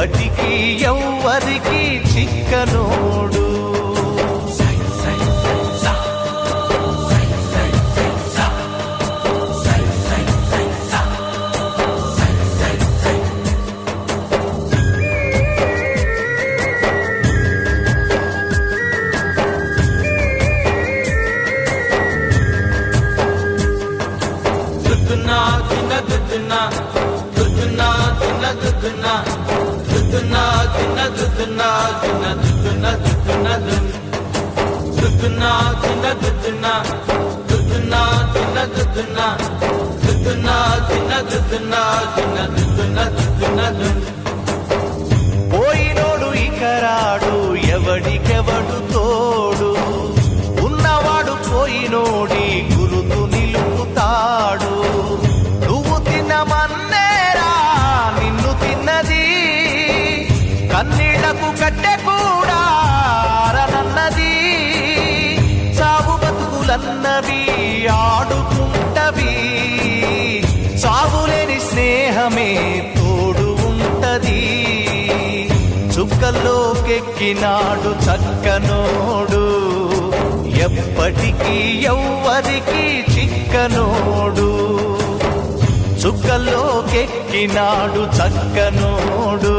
ఎప్పటికీ ఎవ్వరికి చిక్కనోడు. పోయినోడు ఇకరాడు, ఎవడికెవడు తోడు, ఉన్నవాడు పోయినోడి గురుతు నిలుపుతాడు. నువ్వు తినమన్నేరా నిన్ను తిన్నది, కన్నీళ్లకు కట్టె కూడా ఆరనన్నది. సాగు బతుకులన్నవి ఆడుకుంటవి, సాగులేని స్నేహమే తోడు ఉంటది. చుక్కల్లోకెక్కినాడు చక్కనోడు, ఎప్పటికీ ఎవ్వరికి చిక్కనోడు. చుక్కల్లోకెక్కినాడు చక్కనోడు.